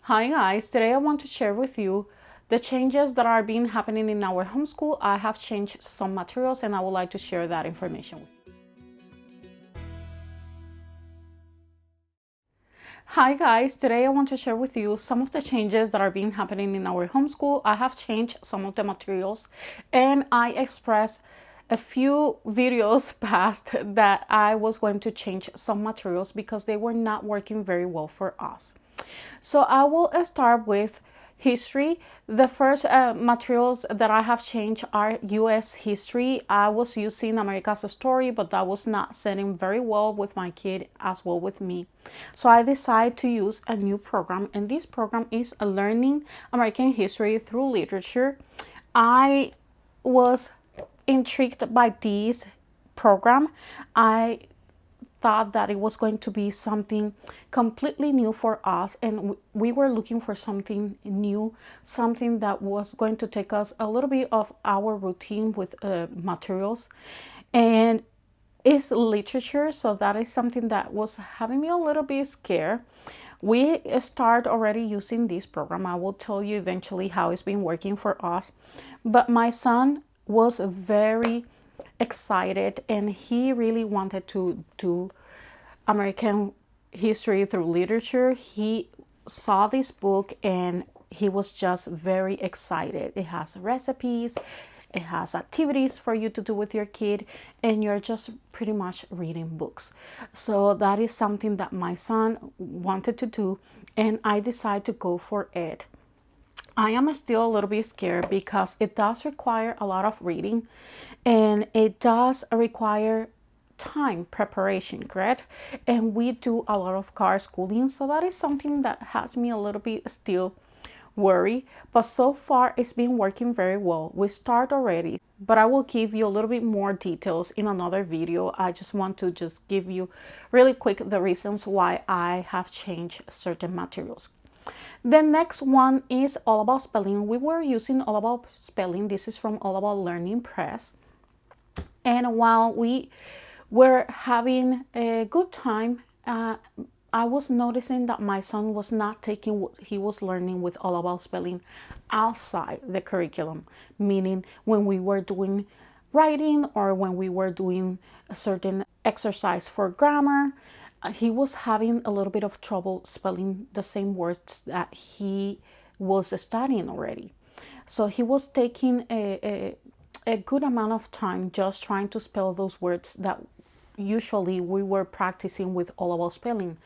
Hi guys, today I want to share with you the changes that are being happening in our homeschool. I have changed some materials and I would like to share that information with you. Hi guys, today I want to share with you some of the changes that are being happening in our homeschool. I have changed some of the materials and I expressed a few videos past that I was going to change some materials because they were not working very well for us. So I will start with history. The first materials that I have changed are US history. I was using America's Story, but that was not setting very well with my kid as well with me. So I decided to use a new program, and this program is Learning American History Through Literature. I was intrigued by this program. I thought that it was going to be something completely new for us, and we were looking for something new, something that was going to take us a little bit of our routine with materials, and it's literature, so that is something that was having me a little bit scared. We start already using this program. I will tell you eventually how it's been working for us, but my son was very excited and he really wanted to do American history through literature. He saw this book and he was just very excited. It has recipes, it has activities for you to do with your kid, and you're just pretty much reading books. So that is something that my son wanted to do, and I decided to go for it. I am still a little bit scared because it does require a lot of reading and it does require time preparation, correct? And we do a lot of car schooling, so that is something that has me a little bit still worried, but so far it's been working very well. We start already, but I will give you a little bit more details in another video. I just want to give you really quick the reasons why I have changed certain materials. The next one is All About Spelling. We were using All About Spelling. This is from All About Learning Press. And while we were having a good time, I was noticing that my son was not taking what he was learning with All About Spelling outside the curriculum, meaning when we were doing writing or when we were doing a certain exercise for grammar, he was having a little bit of trouble spelling the same words that he was studying already. So he was taking a good amount of time just trying to spell those words that usually we were practicing with All About Spelling.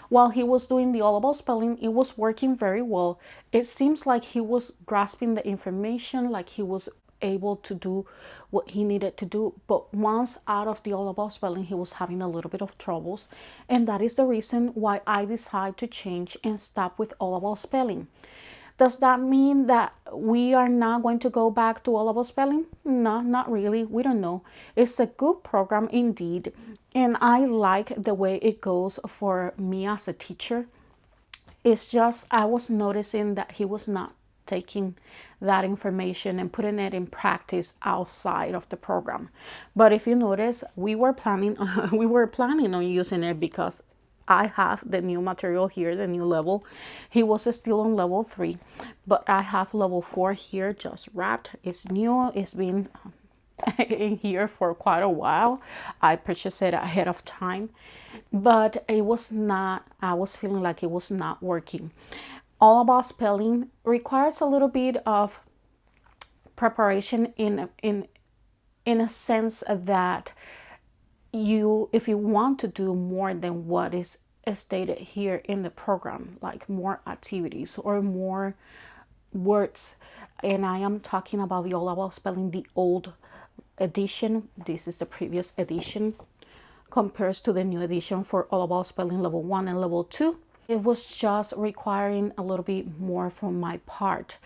While he was doing the All About Spelling, it was working very well. It seems like he was grasping the information, like he was able to do what he needed to do, but once out of the All About Spelling, he was having a little bit of troubles, and that is the reason why I decided to change and stop with All About Spelling. Does that mean that we are not going to go back to All About Spelling? No, not really. We don't know. It's a good program indeed, and I like the way it goes for me as a teacher. It's just I was noticing that he was not taking that information and putting it in practice outside of the program. But if you notice, we were planning on using it because I have the new material here, the new level. He was still on level 3, but I have level 4 here just wrapped. It's new. It's been in here for quite a while. I purchased it ahead of time, but it was not, I was feeling like it was not working. All About Spelling requires a little bit of preparation in a sense that if you want to do more than what is stated here in the program, like more activities or more words, and I am talking about the All About Spelling, the old edition. This is the previous edition compares to the new edition for All About Spelling level 1 and level 2. It was just requiring a little bit more from my part,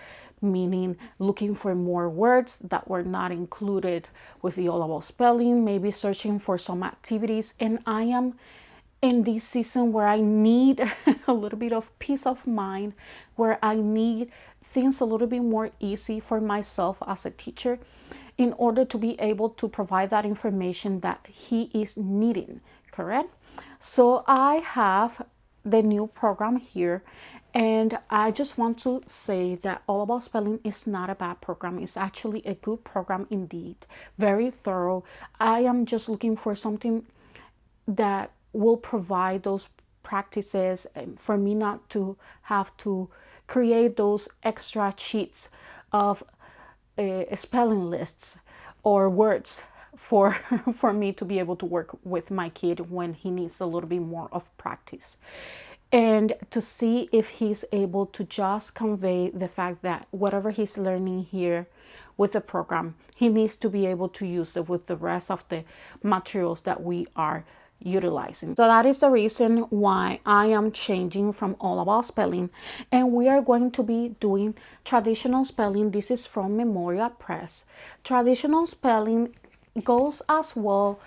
meaning looking for more words that were not included with the All About Spelling, maybe searching for some activities. And I am in this season where I need a little bit of peace of mind, where I need things a little bit more easy for myself as a teacher in order to be able to provide that information that he is needing, correct? So I have the new program here, And I just want to say that All About Spelling is not a bad program. It's actually a good program indeed, very thorough. I am just looking for something that will provide those practices for me not to have to create those extra sheets of spelling lists or words for for me to be able to work with my kid when he needs a little bit more of practice, and to see if he's able to just convey the fact that whatever he's learning here with the program, he needs to be able to use it with the rest of the materials that we are utilizing. So that is the reason why I am changing from All About Spelling, and we are going to be doing traditional spelling. This is from Memoria Press. Traditional spelling goes as well,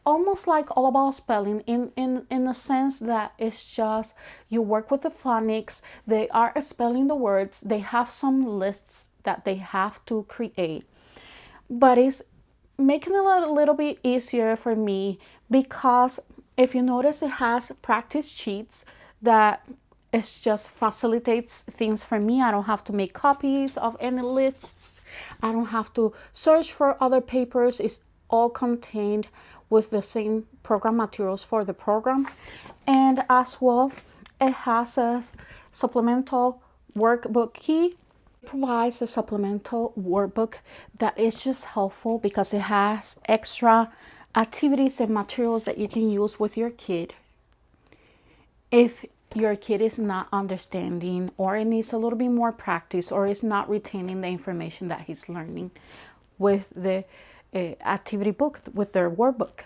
almost like All About Spelling in the sense that it's just you work with the phonics, they are spelling the words, they have some lists that they have to create, but it's making it a little bit easier for me because if you notice, it has practice sheets that it just facilitates things for me. I don't have to make copies of any lists. I don't have to search for other papers. It's all contained with the same program materials for the program. And as well, it has a supplemental workbook key. Provides a supplemental workbook that is just helpful because it has extra activities and materials that you can use with your kid if your kid is not understanding or it needs a little bit more practice or is not retaining the information that he's learning with the activity book, with their workbook.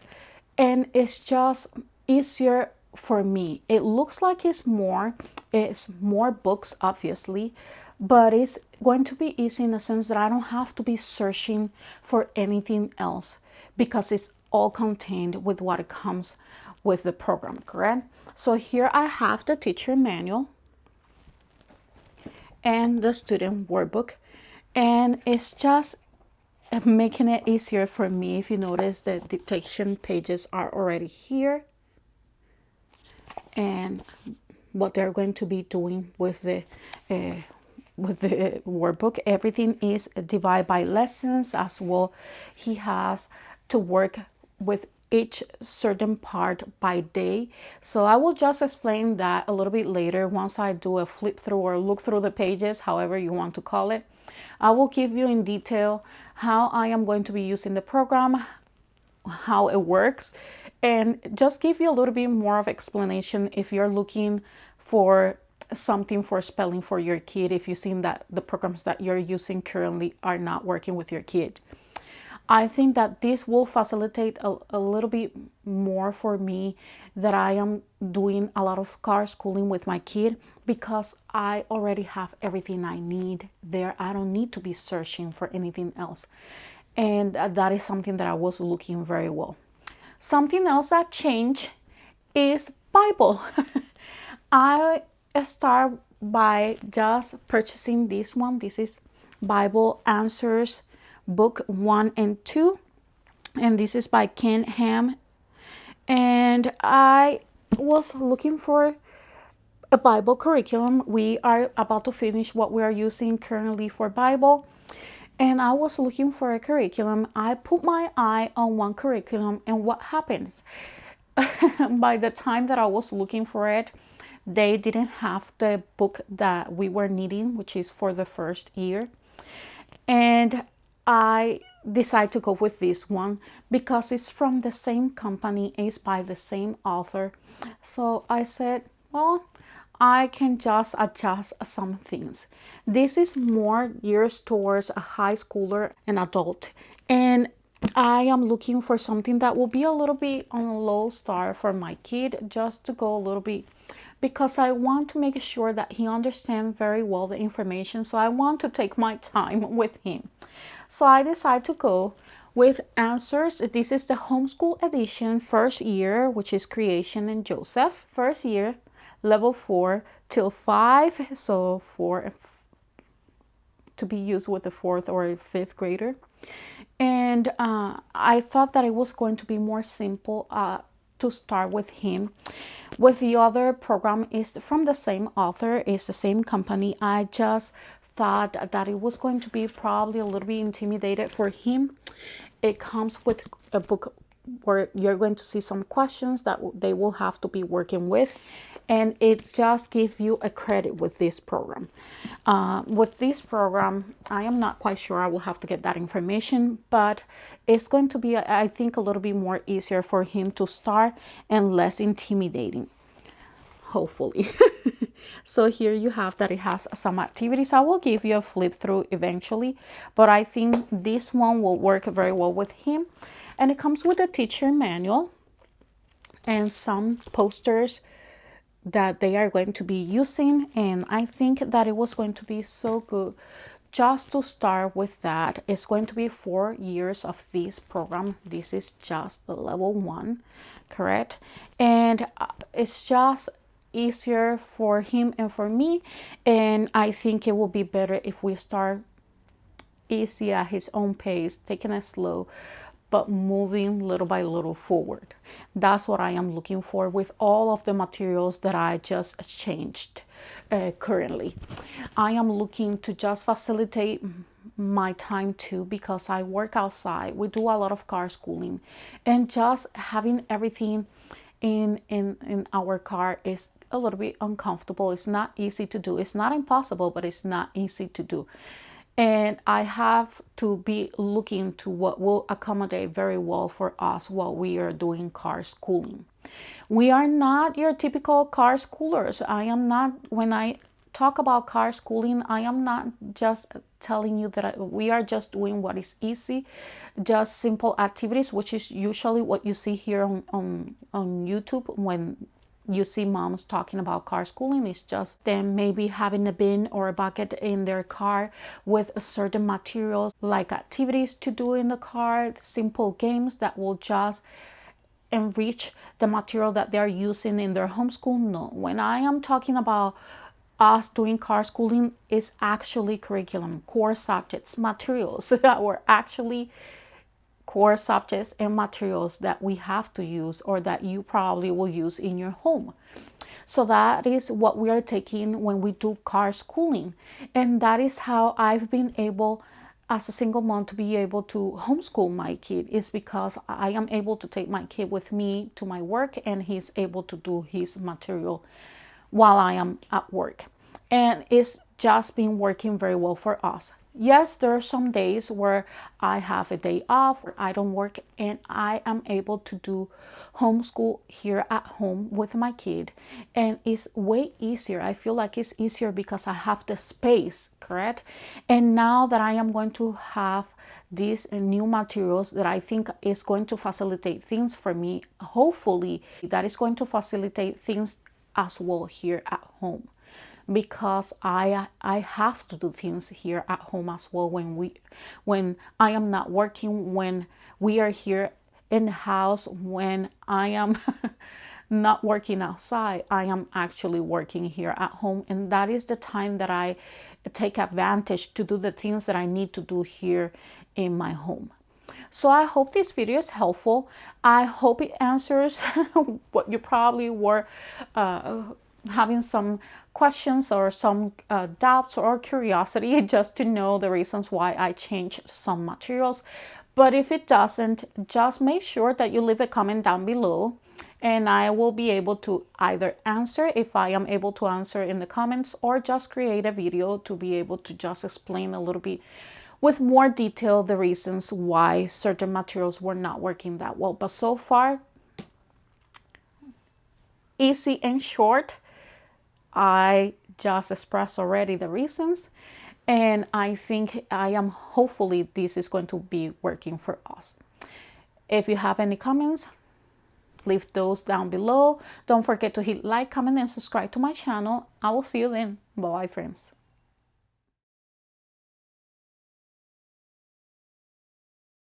And it's just easier for me. It looks like it's more books, obviously, but it's going to be easy in the sense that I don't have to be searching for anything else because it's all contained with what it comes with the program, correct? So here I have the teacher manual and the student workbook, and it's just making it easier for me. If you notice, the dictation pages are already here, and what they're going to be doing with the workbook, everything is divided by lessons as well. He has to work with each certain part by day. So I will just explain that a little bit later once I do a flip through or look through the pages, however you want to call it. I will give you in detail how I am going to be using the program, how it works, and just give you a little bit more of explanation if you're looking for something for spelling for your kid, if you've seen that the programs that you're using currently are not working with your kid. I think that this will facilitate a little bit more for me, that I am doing a lot of car schooling with my kid because I already have everything I need there. I don't need to be searching for anything else. And that is something that I was looking very well. Something else that changed is Bible. I start by just purchasing this one. This is Bible Answers book 1 and 2, and this is by Ken Ham. And I was looking for a Bible curriculum. We are about to finish what we are using currently for Bible, and I was looking for a curriculum. I put my eye on one curriculum, and what happens? By the time that I was looking for it, they didn't have the book that we were needing, which is for the first year. And I decided to go with this one because it's from the same company, it's by the same author. So I said, well, I can just adjust some things. This is more geared towards a high schooler and adult, and I am looking for something that will be a little bit on a low start for my kid, just to go a little bit, because I want to make sure that he understands very well the information. So I want to take my time with him. So I decided to go with Answers. This is the Homeschool edition, first year, which is Creation and Joseph. First year, level 4 till 5. So to be used with the 4th or 5th grader. And I thought that it was going to be more simple. to start with him. With the other program is from the same author, is the same company. I just thought that it was going to be probably a little bit intimidated for him. It comes with a book where you're going to see some questions that they will have to be working with, and it just gives you a credit with this program. With this program, I am not quite sure. I will have to get that information, but it's going to be, I think, a little bit more easier for him to start and less intimidating, hopefully. So here you have that it has some activities. I will give you a flip through eventually, but I think this one will work very well with him. And it comes with a teacher manual and some posters that they are going to be using. And I think that it was going to be so good just to start with that. It's going to be 4 years of this program. This is just the level 1, correct? And it's just easier for him and for me. And I think it will be better if we start easy at his own pace, taking it slow, but moving little by little forward. That's what I am looking for with all of the materials that I just changed currently. I am looking to just facilitate my time too, because I work outside. We do a lot of car schooling, and just having everything in our car is a little bit uncomfortable. It's not easy to do. It's not impossible, but it's not easy to do. And I have to be looking to what will accommodate very well for us while we are doing car schooling. We are not your typical car schoolers. I am not, when I talk about car schooling, I am not just telling you that we are just doing what is easy, just simple activities, which is usually what you see here on YouTube when you see moms talking about car schooling. Is just them maybe having a bin or a bucket in their car with certain materials, like activities to do in the car, simple games that will just enrich the material that they're using in their homeschool. No, when I am talking about us doing car schooling, is actually curriculum, core subjects, materials that were actually core subjects and materials that we have to use, or that you probably will use in your home. So that is what we are taking when we do car schooling. And that is how I've been able, as a single mom, to be able to homeschool my kid, is because I am able to take my kid with me to my work, and he's able to do his material while I am at work. And it's just been working very well for us. Yes, there are some days where I have a day off, or I don't work, and I am able to do homeschool here at home with my kid. And it's way easier. I feel like it's easier because I have the space, correct? And now that I am going to have these new materials that I think is going to facilitate things for me, hopefully that is going to facilitate things as well here at home. Because I have to do things here at home as well when I am not working, when we are here in the house, when I am not working outside, I am actually working here at home. And that is the time that I take advantage to do the things that I need to do here in my home. So I hope this video is helpful. I hope it answers what you probably were having some questions or some doubts or curiosity, just to know the reasons why I changed some materials. But if it doesn't, just make sure that you leave a comment down below, and I will be able to either answer if I am able to answer in the comments, or just create a video to be able to just explain a little bit with more detail the reasons why certain materials were not working that well. But so far, easy and short. I just expressed already the reasons, and I think hopefully this is going to be working for us. If you have any comments, leave those down below. Don't forget to hit like, comment, and subscribe to my channel. I will see you then. Bye, friends.